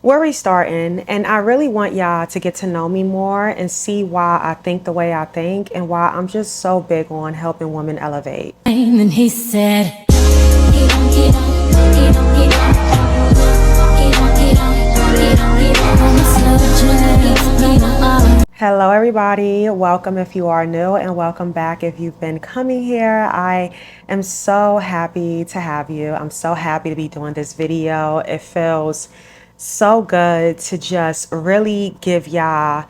We're restarting, and I really want y'all to get to know me more and see why I think the way I think and why I'm just so big on helping women elevate. And he said, Hello, everybody. Welcome if you are new, and welcome back if you've been coming here. I am so happy to have you. I'm so happy to be doing this video. It feels so good to just really give y'all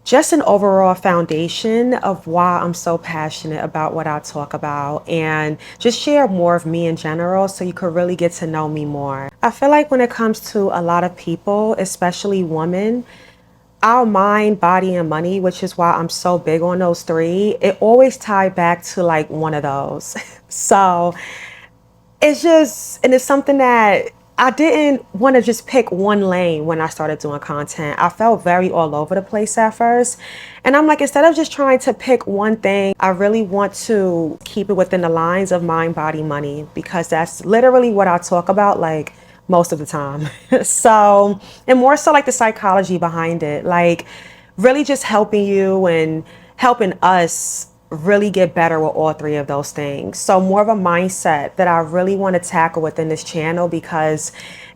just an overall foundation of why I'm so passionate about what I talk about and just share more of me in general so you could really get to know me more. I feel like when it comes to a lot of people, especially women, our mind, body, and money, which is why I'm so big on those three, it always tied back to like one of those. So and it's something that I didn't want to just pick one lane when I started doing content. I felt very all over the place at first. And I'm like, instead of just trying to pick one thing, I really want to keep it within the lines of mind, body, money, because that's literally what I talk about like most of the time. So, and more so like the psychology behind it, like really just helping you and helping us really get better with all three of those things. So more of a mindset that I really want to tackle within this channel, because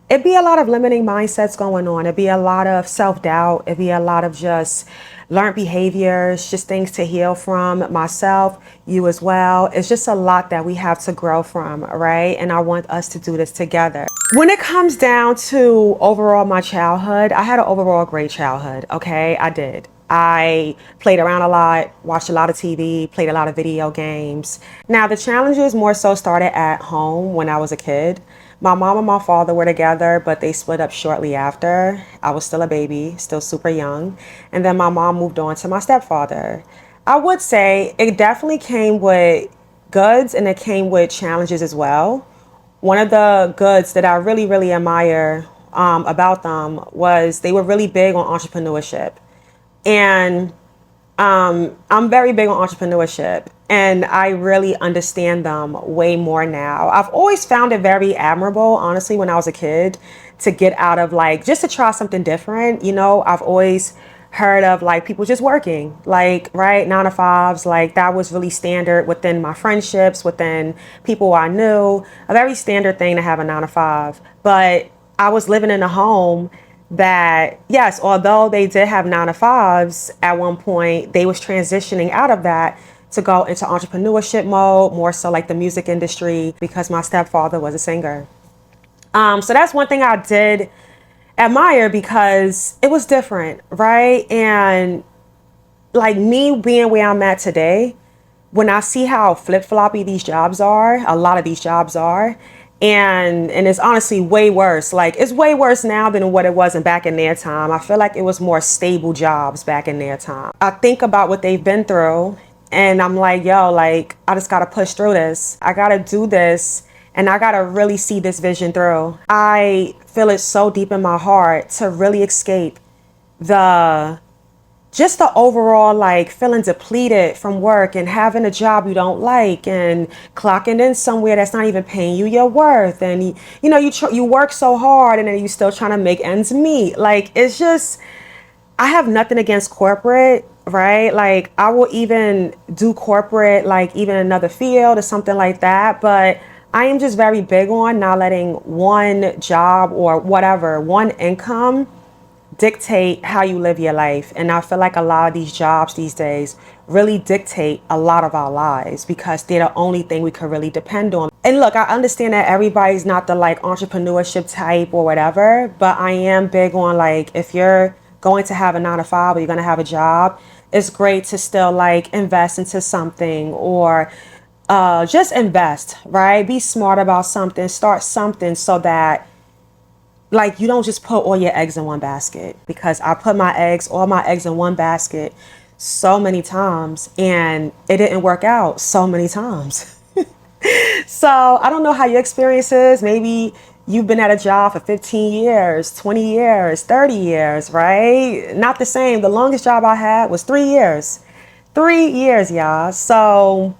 it'd be a lot of limiting mindsets going on. It'd be a lot of self-doubt. It'd be a lot of just learned behaviors, just things to heal from, myself, you as well. It's just a lot that we have to grow from, right? And I want us to do this together. When it comes down to overall my childhood, I had an overall great childhood, okay? I did. I played around a lot, watched a lot of TV, played a lot of video games. Now, the challenges more so started at home when I was a kid. My mom and my father were together, but they split up shortly after. I was still a baby, still super young. And then my mom moved on to my stepfather. I would say it definitely came with goods and it came with challenges as well. One of the goods that I really, really admire about them was they were really big on entrepreneurship. And I'm very big on entrepreneurship, and I really understand them way more now. I've always found it very admirable, honestly, when I was a kid, to get out of like, just to try something different. You know, I've always heard of like people just working, like, right, 9 to 5s, like that was really standard within my friendships, within people I knew, a very standard thing to have a 9 to 5. But I was living in a home that, yes, although they did have 9 to 5s at one point, they was transitioning out of that to go into entrepreneurship mode, more so like the music industry, because my stepfather was a singer. So that's one thing I did admire, because it was different, right? And like me being where I'm at today, when I see how flip-floppy these jobs are, a lot of these jobs are, and it's honestly way worse. Like, it's way worse now than what it was back in their time. I feel like it was more stable jobs back in their time. I think about what they've been through, and I'm like, yo, like, I just gotta push through this. I gotta do this, and I gotta really see this vision through. I feel it so deep in my heart to really escape the just the overall like feeling depleted from work and having a job you don't like and clocking in somewhere that's not even paying you your worth, and you work so hard and then you still trying to make ends meet. Like, it's just, I have nothing against corporate, right? Like, I will even do corporate, like even another field or something like that, but I am just very big on not letting one job or whatever, one income dictate how you live your life. And I feel like a lot of these jobs these days really dictate a lot of our lives, because they're the only thing we can really depend on. And look, I understand that everybody's not the like entrepreneurship type or whatever, but I am big on like, if you're going to have a 9 to 5 or you're going to have a job, it's great to still like invest into something, or just invest, right? Be smart about something, start something, so that like you don't just put all your eggs in one basket. Because I put all my eggs in one basket so many times, and it didn't work out so many times. So I don't know how your experience is. Maybe you've been at a job for 15 years, 20 years, 30 years, right? Not the same. The longest job I had was 3 years. 3 years, y'all. So,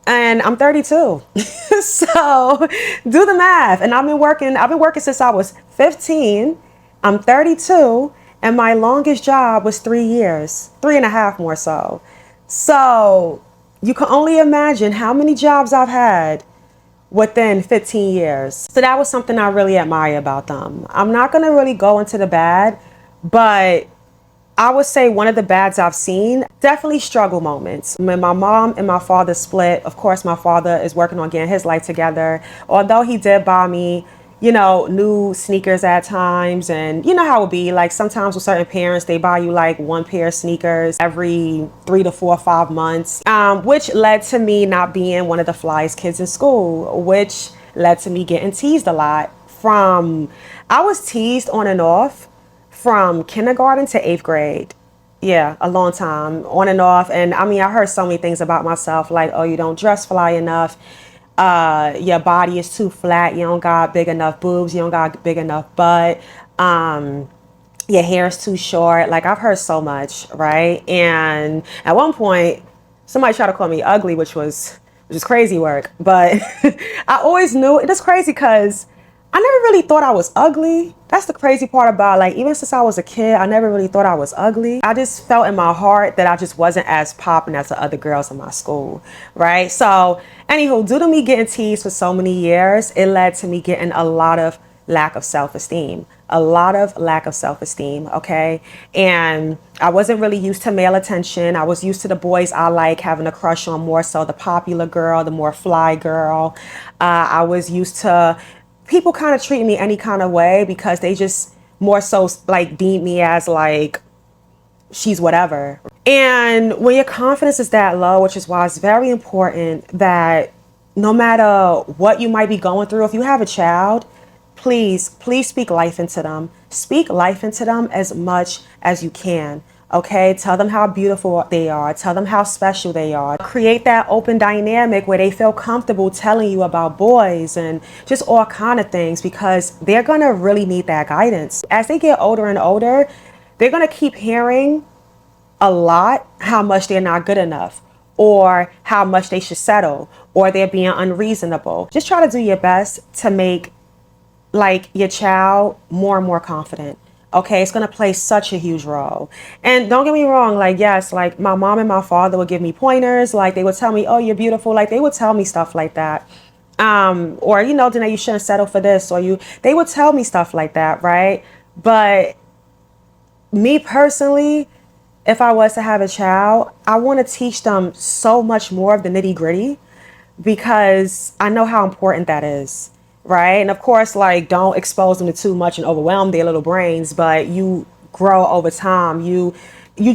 and I'm 32. So do the math. And I've been working since I was 15. I'm 32 and my longest job was 3 years, 3.5 more so. So you can only imagine how many jobs I've had within 15 years. So that was something I really admire about them. I'm not going to really go into the bad, but I would say one of the bads I've seen, definitely struggle moments. When my mom and my father split, of course, my father is working on getting his life together. Although he did buy me, new sneakers at times. And you know how it be. Like sometimes with certain parents, they buy you like one pair of sneakers every 3 to 4 or 5 months, which led to me not being one of the flyest kids in school, which led to me getting teased a lot I was teased on and off from kindergarten to 8th grade. Yeah, a long time, on and off. And I mean, I heard so many things about myself, like, oh, you don't dress fly enough. Your body is too flat. You don't got big enough boobs. You don't got big enough butt. Your hair is too short. Like I've heard so much, right? And at one point, somebody tried to call me ugly, which is crazy work. But I always knew it was crazy because I never really thought I was ugly. That's the crazy part about, like, even since I was a kid, I never really thought I was ugly. I just felt in my heart that I just wasn't as popping as the other girls in my school, right? So, anywho, due to me getting teased for so many years, it led to me getting a lot of lack of self-esteem. A lot of lack of self-esteem, okay? And I wasn't really used to male attention. I was used to the boys I like having a crush on, more so the popular girl, the more fly girl. I was used to people kind of treating me any kind of way because they just more so like deem me as like she's whatever. And when your confidence is that low, which is why it's very important that no matter what you might be going through, if you have a child, please speak life into them. Speak life into them as much as you can. Okay, tell them how beautiful they are. Tell them how special they are. Create that open dynamic where they feel comfortable telling you about boys and just all kind of things, because they're gonna really need that guidance. As they get older and older, they're gonna keep hearing a lot how much they're not good enough, or how much they should settle, or they're being unreasonable. Just try to do your best to make like your child more and more confident. Okay, it's gonna play such a huge role. And don't get me wrong, like yes, like my mom and my father would give me pointers, like they would tell me, oh, you're beautiful, like they would tell me stuff like that. Or Danae, you shouldn't settle for this, or they would tell me stuff like that, right? But me personally, if I was to have a child, I want to teach them so much more of the nitty gritty because I know how important that is, right? And of course, like don't expose them to too much and overwhelm their little brains, but you grow over time. You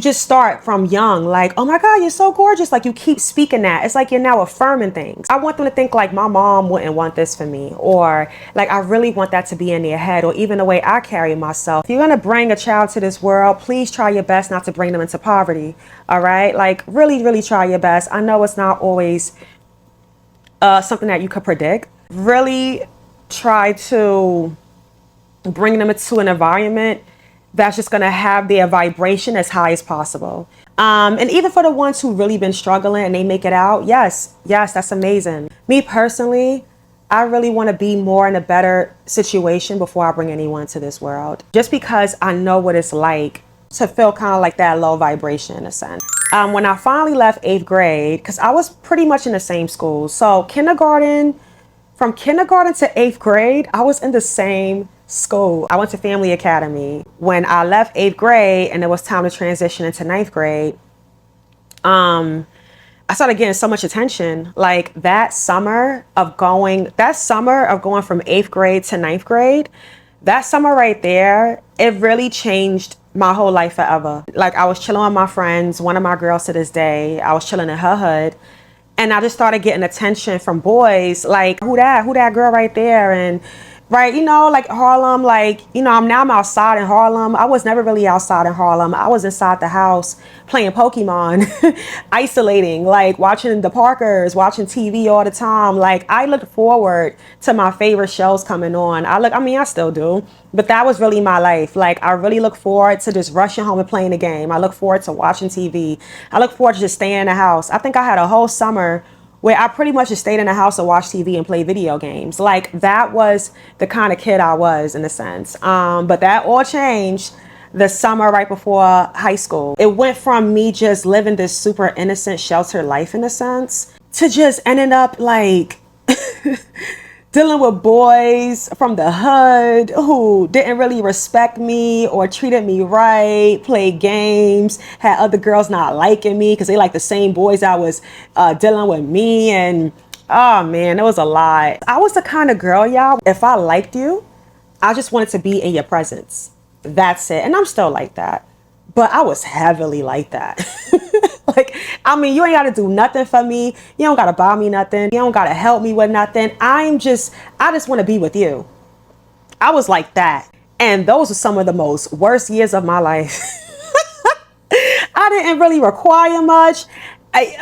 just start from young, like, oh my God, you're so gorgeous. Like you keep speaking that. It's like you're now affirming things. I want them to think like my mom wouldn't want this for me, or like I really want that to be in their head, or even the way I carry myself. If you're gonna bring a child to this world, please try your best not to bring them into poverty. All right, like really, really try your best. I know it's not always something that you could predict. Really try to bring them into an environment that's just going to have their vibration as high as possible. And even for the ones who really been struggling and they make it out, yes, that's amazing. Me personally, I really want to be more in a better situation before I bring anyone to this world, just because I know what it's like to feel kind of like that low vibration in a sense. When I finally left 8th grade, because I was pretty much in the same school. So from kindergarten to 8th grade, I was in the same school. I went to Family Academy. When I left 8th grade and it was time to transition into 9th grade, I started getting so much attention. Like that summer of going from 8th grade to 9th grade, that summer right there, it really changed my whole life forever. Like I was chilling with my friends, one of my girls to this day, I was chilling in her hood. And I just started getting attention from boys, like, who that girl right there? And right, like Harlem, like, I'm outside in Harlem. I was never really outside in Harlem. I was inside the house playing Pokemon, isolating, like watching the Parkers, watching TV all the time. Like I looked forward to my favorite shows coming on. I still do, but that was really my life. Like I really look forward to just rushing home and playing the game. I look forward to watching TV. I look forward to just staying in the house. I think I had a whole summer where I pretty much just stayed in the house and watched TV and played video games. Like that was the kind of kid I was in a sense. But that all changed the summer right before high school. It went from me just living this super innocent, sheltered life in a sense to just ending up like dealing with boys from the hood who didn't really respect me or treated me right, played games, had other girls not liking me because they like the same boys I was dealing with me. And oh man, it was a lot. I was the kind of girl, y'all, if I liked you, I just wanted to be in your presence. That's it. And I'm still like that. But I was heavily like that. Like, I mean, you ain't got to do nothing for me. You don't got to buy me nothing. You don't got to help me with nothing. I just want to be with you. I was like that. And those were some of the most worst years of my life. I didn't really require much.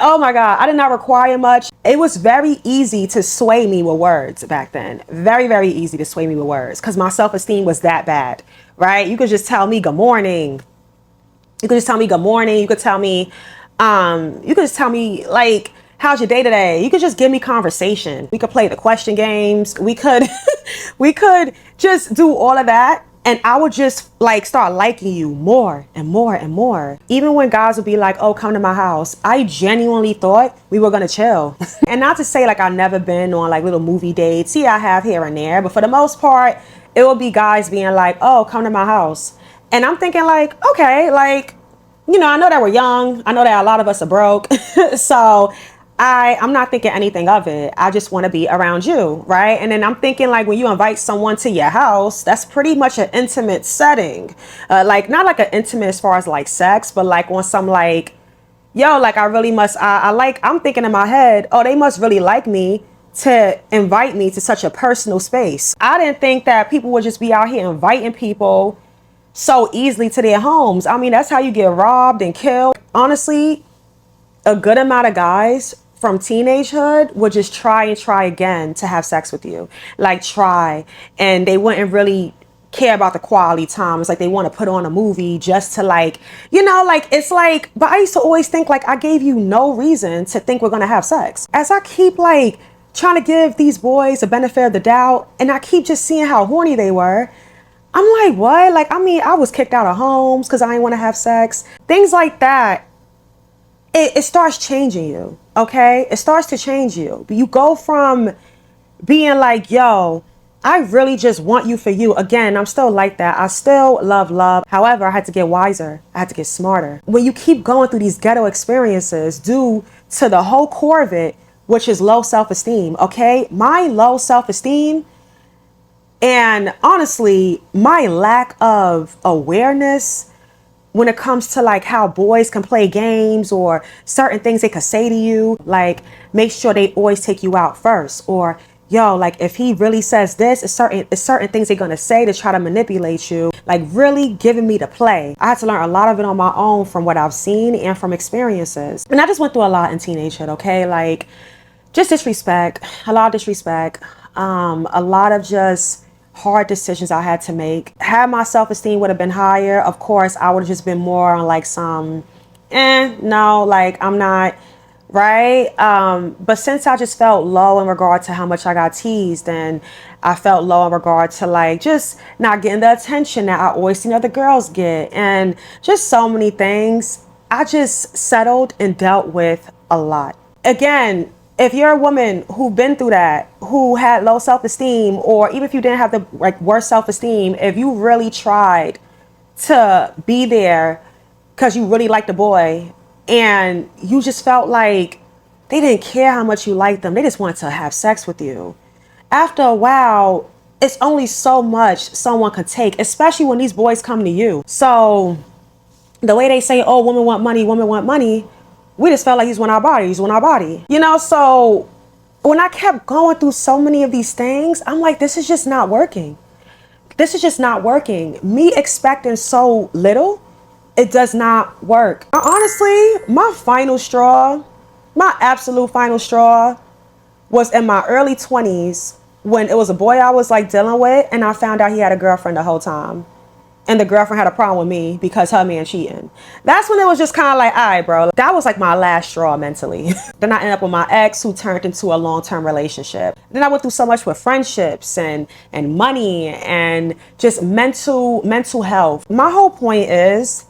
Oh my God, I did not require much. It was very easy to sway me with words back then. Very, very easy to sway me with words because my self-esteem was that bad, right? You could just tell me good morning. You could just tell me good morning. You could tell me, like, how's your day today? You could just give me conversation. We could play the question games. We could, we could just do all of that. And I would just like start liking you more and more and more. Even when guys would be like, oh, come to my house. I genuinely thought we were going to chill. And not to say like I've never been on like little movie dates. Yeah, I have here and there. But for the most part, it will be guys being like, oh, come to my house. And I'm thinking like, okay, like, you know, I know that we're young. I know that a lot of us are broke. So I'm not thinking anything of it. I just want to be around you, right? And then I'm thinking like when you invite someone to your house, that's pretty much an intimate setting. Like not like an intimate as far as like sex, but like on some like, yo, like I really must, I'm thinking in my head, oh, they must really like me to invite me to such a personal space. I didn't think that people would just be out here inviting people so easily to their homes. I mean, that's how you get robbed and killed. Honestly, a good amount of guys from teenagehood would just try and try again to have sex with you. Like try. And they wouldn't really care about the quality time. It's like they want to put on a movie just to like, you know, like it's like, but I used to always think like I gave you no reason to think we're going to have sex. As I keep like trying to give these boys a benefit of the doubt and I keep just seeing how horny they were, I'm like, what? Like, I mean, I was kicked out of homes because I didn't want to have sex. Things like that. It starts changing you, okay? It starts to change you. You go from being like, yo, I really just want you for you. Again, I'm still like that. I still love love. However, I had to get wiser. I had to get smarter. When you keep going through these ghetto experiences due to the whole core of it, which is low self-esteem, okay? My low self-esteem and honestly, my lack of awareness when it comes to like how boys can play games or certain things they could say to you, like make sure they always take you out first. Or yo, like if he really says this, it's certain things they're gonna say to try to manipulate you, like really giving me the play. I had to learn a lot of it on my own from what I've seen and from experiences. And I just went through a lot in teenagehood, okay? Like just disrespect, a lot of disrespect, a lot of just hard decisions I had to make. Had my self-esteem would have been higher, of course, I would have just been more on like some, no, like I'm not, right? But since I just felt low in regard to how much I got teased and I felt low in regard to like just not getting the attention that I always seen other girls get and just so many things, I just settled and dealt with a lot. Again, if you're a woman who've been through that, who had low self-esteem, or even if you didn't have the like worst self-esteem, if you really tried to be there because you really liked the boy and you just felt like they didn't care how much you liked them, they just wanted to have sex with you. After a while, it's only so much someone could take, especially when these boys come to you. So the way they say, oh, women want money, women want money, we just felt like he's want our body, he's want our body. You know, so when I kept going through so many of these things, I'm like, this is just not working. This is just not working. Me expecting so little, it does not work. Honestly, my final straw, my absolute final straw was in my early 20s when it was a boy I was like dealing with and I found out he had a girlfriend the whole time. and the girlfriend had a problem with me because her man cheating. That's when it was just kind of like, all right, bro, that was like my last straw mentally. Then I ended up with my ex, who turned into a long-term relationship. Then I went through so much with friendships and money and just mental health. My whole point is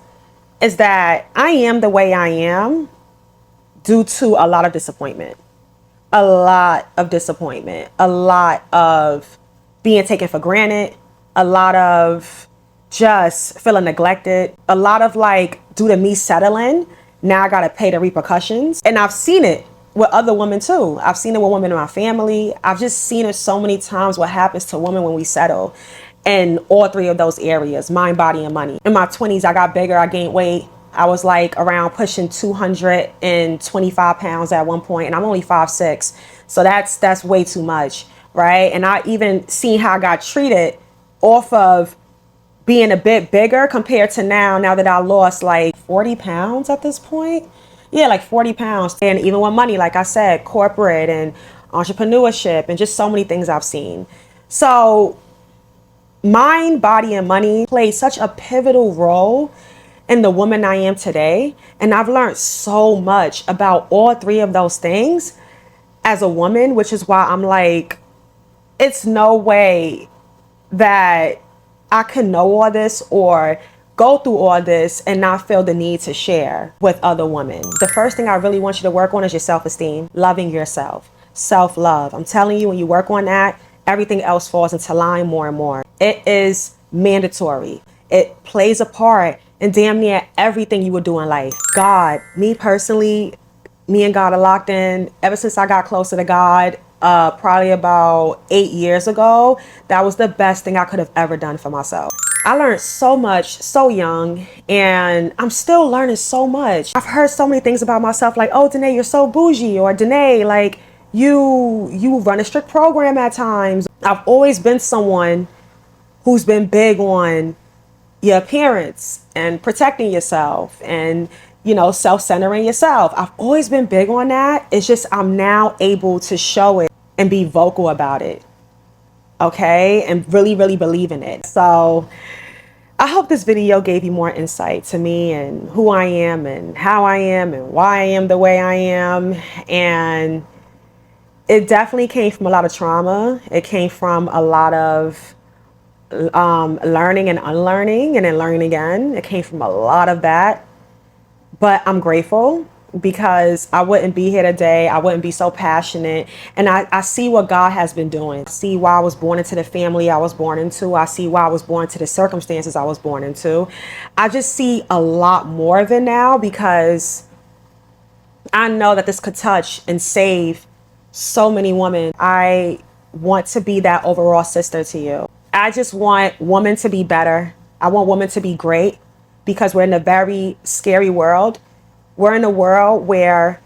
that I am the way I am due to a lot of disappointment. A lot of disappointment, a lot of being taken for granted, a lot of just feeling neglected, a lot of like, due to me settling, now I gotta pay the repercussions. And I've seen it with other women too. I've seen it with women in my family. I've just seen it so many times what happens to women when we settle in all three of those areas: mind, body, and money. In my 20s, I got bigger, I gained weight. I was like around pushing 225 pounds at one point, and I'm only 5'6". So that's way too much, right? And I even seen how I got treated off of being a bit bigger compared to now that I lost like 40 pounds at this point. Yeah, like 40 pounds. And even with money, like I said, corporate and entrepreneurship and just so many things I've seen. So mind, body, and money play such a pivotal role in the woman I am today. And I've learned so much about all three of those things as a woman, which is why I'm like, it's no way that I can know all this or go through all this and not feel the need to share with other women. The first thing I really want you to work on is your self-esteem, loving yourself, self-love. I'm telling you, when you work on that, everything else falls into line more and more. It is mandatory. It plays a part in damn near everything you would do in life. God, me personally, me and God are locked in ever since I got closer to God. Probably about 8 years ago. That was the best thing I could have ever done for myself. I learned so much so young, and I'm still learning so much. I've heard so many things about myself, like, oh, Danae, you're so bougie, or Danae, like, you run a strict program at times. I've always been someone who's been big on your appearance and protecting yourself and, you know, self-centering yourself. I've always been big on that. It's just I'm now able to show it and be vocal about it. Okay? And really, really believe in it. So I hope this video gave you more insight to me and who I am and how I am and why I am the way I am. And it definitely came from a lot of trauma. It came from a lot of learning and unlearning and then learning again. It came from a lot of that. But I'm grateful, because I wouldn't be here today. I wouldn't be so passionate. And I see what God has been doing. I see why I was born into the family I was born into. I see why I was born into the circumstances I was born into. I just see a lot more of it now, because I know that this could touch and save so many women. I want to be that overall sister to you. I just want women to be better. I want women to be great, because we're in a very scary world. We're in a world where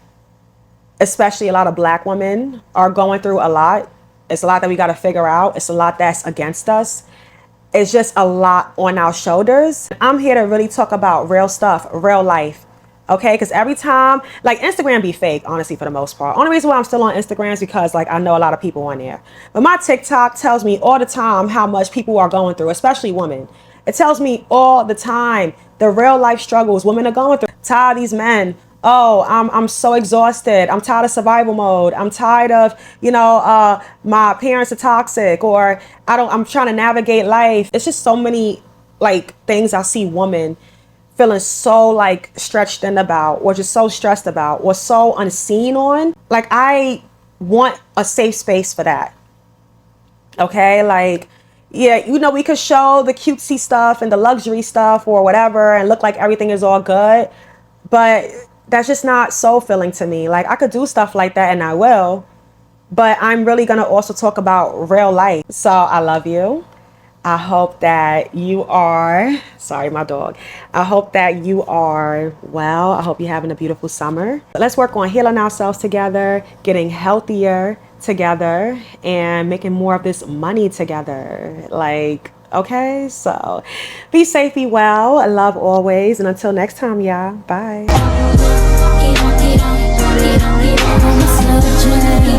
especially a lot of Black women are going through a lot. It's a lot that we got to figure out. It's a lot that's against us. It's just a lot on our shoulders. I'm here to really talk about real stuff, real life. Okay, because every time, like, Instagram be fake, honestly, for the most part. Only reason why I'm still on Instagram is because, like, I know a lot of people on there. But my TikTok tells me all the time how much people are going through, especially women. It tells me all the time the real life struggles women are going through. Tired of these men. Oh, I'm so exhausted. I'm tired of survival mode. I'm tired of, you know, my parents are toxic, or I'm trying to navigate life. It's just so many, like, things I see women feeling so, like, stretched in about, or just so stressed about, or so unseen on. Like, I want a safe space for that. Okay, like, yeah, you know, we could show the cutesy stuff and the luxury stuff or whatever and look like everything is all good, but that's just not soul filling to me. Like, I could do stuff like that, and I will, but I'm really gonna also talk about real life. So I love you. I hope that you are, sorry, my dog. I hope that you are well. I hope you're having a beautiful summer. Let's work on healing ourselves together, getting healthier together, and making more of this money together. Like, okay, so be safe, be well, love always, and until next time, y'all, bye. On a slow journey,